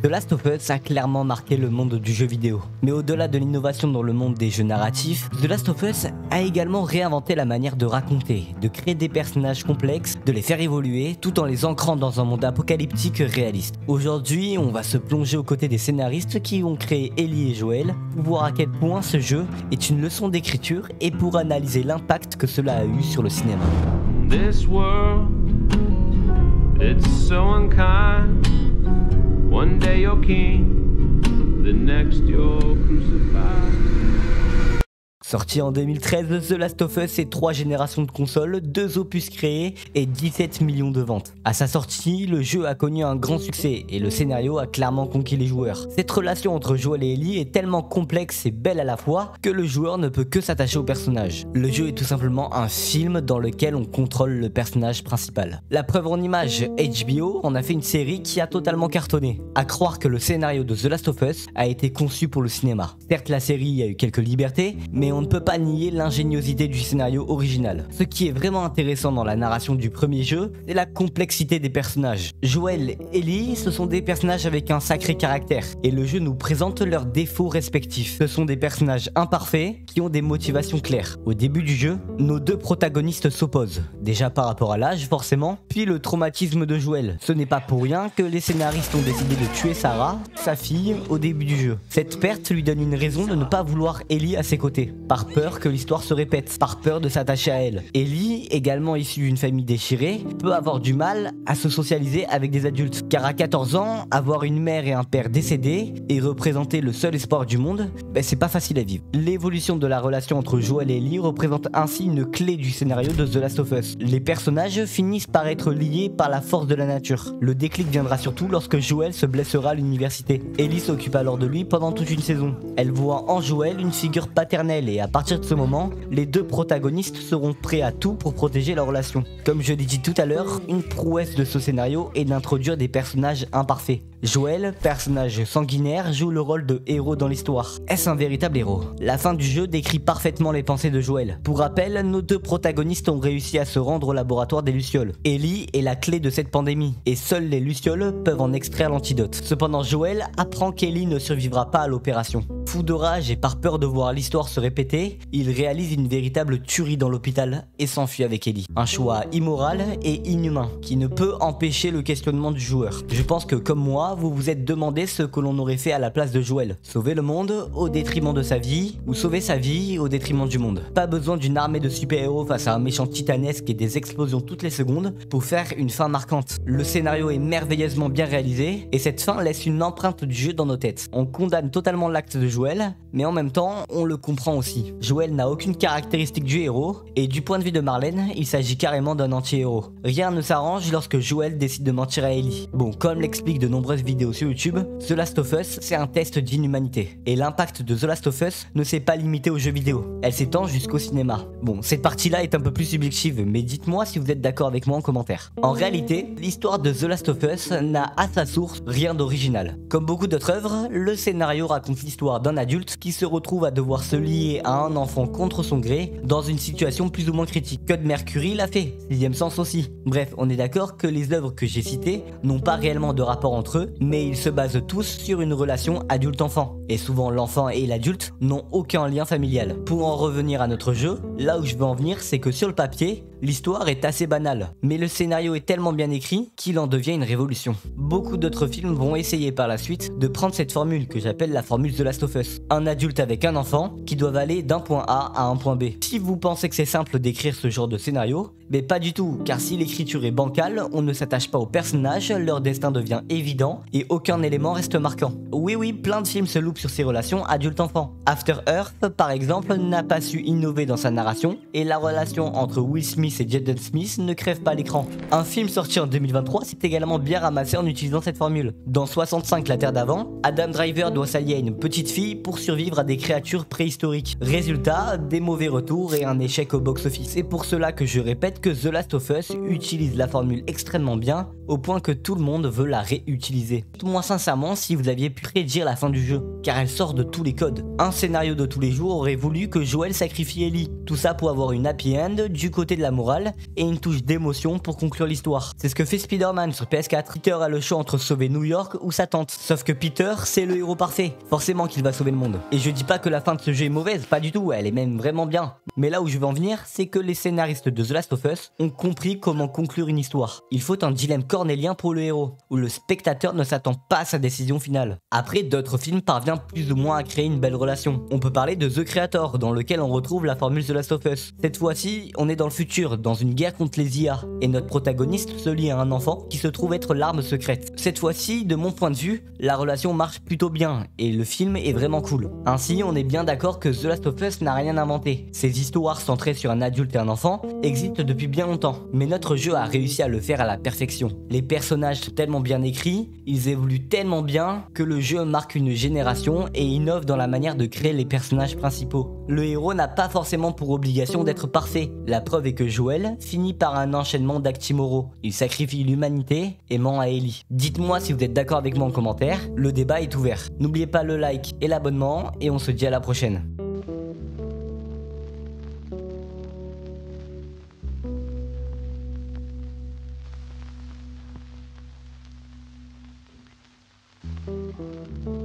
The Last of Us a clairement marqué le monde du jeu vidéo. Mais au-delà de l'innovation dans le monde des jeux narratifs, The Last of Us a également réinventé la manière de raconter, de créer des personnages complexes, de les faire évoluer, tout en les ancrant dans un monde apocalyptique réaliste. Aujourd'hui, on va se plonger aux côtés des scénaristes qui ont créé Ellie et Joel, pour voir à quel point ce jeu est une leçon d'écriture et pour analyser l'impact que cela a eu sur le cinéma. This world, it's so unkind. One day you're king, the next you're crucified. Sorti en 2013, The Last of Us, c'est 3 générations de consoles, 2 opus créés et 17 millions de ventes. À sa sortie, le jeu a connu un grand succès et le scénario a clairement conquis les joueurs. Cette relation entre Joel et Ellie est tellement complexe et belle à la fois que le joueur ne peut que s'attacher au personnage. Le jeu est tout simplement un film dans lequel on contrôle le personnage principal. La preuve en image, HBO en a fait une série qui a totalement cartonné. À croire que le scénario de The Last of Us a été conçu pour le cinéma. Certes, la série a eu quelques libertés, mais on ne peut pas nier l'ingéniosité du scénario original. Ce qui est vraiment intéressant dans la narration du premier jeu, c'est la complexité des personnages. Joel et Ellie, ce sont des personnages avec un sacré caractère, et le jeu nous présente leurs défauts respectifs. Ce sont des personnages imparfaits qui ont des motivations claires. Au début du jeu, nos 2 protagonistes s'opposent, déjà par rapport à l'âge forcément, puis le traumatisme de Joel. Ce n'est pas pour rien que les scénaristes ont décidé de tuer Sarah, sa fille, au début du jeu. Cette perte lui donne une raison de ne pas vouloir Ellie à ses côtés, par peur que l'histoire se répète, par peur de s'attacher à elle. Ellie, également issue d'une famille déchirée, peut avoir du mal à se socialiser avec des adultes, car à 14 ans, avoir une mère et un père décédés et représenter le seul espoir du monde, c'est pas facile à vivre. L'évolution de la relation entre Joel et Ellie représente ainsi une clé du scénario de The Last of Us. Les personnages finissent par être liés par la force de la nature. Le déclic viendra surtout lorsque Joel se blessera à l'université. Ellie s'occupe alors de lui pendant toute une saison. Elle voit en Joel une figure paternelle et à partir de ce moment, les 2 protagonistes seront prêts à tout pour protéger leur relation. Comme je l'ai dit tout à l'heure, une prouesse de ce scénario est d'introduire des personnages imparfaits. Joel, personnage sanguinaire, joue le rôle de héros dans l'histoire. Est-ce un véritable héros? La fin du jeu décrit parfaitement les pensées de Joel. Pour rappel, nos 2 protagonistes ont réussi à se rendre au laboratoire des Lucioles. Ellie est la clé de cette pandémie, et seuls les Lucioles peuvent en extraire l'antidote. Cependant, Joel apprend qu'Ellie ne survivra pas à l'opération. Fou de rage et par peur de voir l'histoire se répéter, il réalise une véritable tuerie dans l'hôpital et s'enfuit avec Ellie. Un choix immoral et inhumain, qui ne peut empêcher le questionnement du joueur. Je pense que comme moi, vous vous êtes demandé ce que l'on aurait fait à la place de Joel. Sauver le monde au détriment de sa vie, ou sauver sa vie au détriment du monde. Pas besoin d'une armée de super-héros face à un méchant titanesque et des explosions toutes les secondes pour faire une fin marquante. Le scénario est merveilleusement bien réalisé, et cette fin laisse une empreinte du jeu dans nos têtes. On condamne totalement l'acte de Joel, mais en même temps, on le comprend aussi. Joel n'a aucune caractéristique du héros, et du point de vue de Marlène, il s'agit carrément d'un anti-héros. Rien ne s'arrange lorsque Joel décide de mentir à Ellie. Bon, comme l'expliquent de nombreuses vidéos sur YouTube, The Last of Us, c'est un test d'inhumanité. Et l'impact de The Last of Us ne s'est pas limité aux jeux vidéo, elle s'étend jusqu'au cinéma. Bon, cette partie-là est un peu plus subjective, mais dites-moi si vous êtes d'accord avec moi en commentaire. En réalité, l'histoire de The Last of Us n'a à sa source rien d'original. Comme beaucoup d'autres œuvres, le scénario raconte l'histoire d'un adulte qui se retrouve à devoir se lier à un enfant contre son gré dans une situation plus ou moins critique. Code Mercury l'a fait, Sixième Sens aussi. Bref, on est d'accord que les œuvres que j'ai citées n'ont pas réellement de rapport entre eux, mais ils se basent tous sur une relation adulte-enfant. Et souvent l'enfant et l'adulte n'ont aucun lien familial. Pour en revenir à notre jeu, là où je veux en venir, c'est que sur le papier, l'histoire est assez banale, mais le scénario est tellement bien écrit qu'il en devient une révolution. Beaucoup d'autres films vont essayer par la suite de prendre cette formule que j'appelle la formule The Last of Us. Un adulte avec un enfant qui doivent aller d'un point A à un point B. Si vous pensez que c'est simple d'écrire ce genre de scénario, mais pas du tout, car si l'écriture est bancale, on ne s'attache pas aux personnages, leur destin devient évident et aucun élément reste marquant. Oui, plein de films se loupent sur ces relations adulte-enfant. After Earth, par exemple, n'a pas su innover dans sa narration, et la relation entre Will Smith et Jaden Smith ne crève pas l'écran. Un film sorti en 2023 s'est également bien ramassé en utilisant cette formule. Dans 65 la Terre d'avant, Adam Driver doit s'allier à une petite fille pour survivre à des créatures préhistoriques. Résultat, des mauvais retours et un échec au box-office. C'est pour cela que je répète que The Last of Us utilise la formule extrêmement bien, au point que tout le monde veut la réutiliser. Moi sincèrement si vous aviez pu prédire la fin du jeu, car elle sort de tous les codes. Un scénario de tous les jours aurait voulu que Joel sacrifie Ellie, tout ça pour avoir une happy end du côté de la morale et une touche d'émotion pour conclure l'histoire. C'est ce que fait Spider-Man sur PS4. Peter a le choix entre sauver New York ou sa tante, sauf que Peter c'est le héros parfait, forcément qu'il va sauver le monde. Et je dis pas que la fin de ce jeu est mauvaise, pas du tout, elle est même vraiment bien. Mais là où je veux en venir, c'est que les scénaristes de The Last of Us ont compris comment conclure une histoire. Il faut un dilemme cornélien pour le héros, où le spectateur ne s'attend pas à sa décision finale. Après, d'autres films parviennent plus ou moins à créer une belle relation. On peut parler de The Creator, dans lequel on retrouve la formule The Last of Us. Cette fois-ci, on est dans le futur, dans une guerre contre les IA, et notre protagoniste se lie à un enfant qui se trouve être l'arme secrète. Cette fois-ci, de mon point de vue, la relation marche plutôt bien, et le film est vraiment cool. Ainsi, on est bien d'accord que The Last of Us n'a rien inventé. Ces histoires centrées sur un adulte et un enfant existent depuis bien longtemps, mais notre jeu a réussi à le faire à la perfection. Les personnages sont tellement bien écrits, ils évoluent tellement bien que le jeu marque une génération et innove dans la manière de créer les personnages principaux. Le héros n'a pas forcément pour obligation d'être parfait. La preuve est que Joel finit par un enchaînement d'actes immoraux. Il sacrifie l'humanité et ment à Ellie. Dites-moi si vous êtes d'accord avec moi en commentaire, le débat est ouvert. N'oubliez pas le like et l'abonnement et on se dit à la prochaine. Thank you.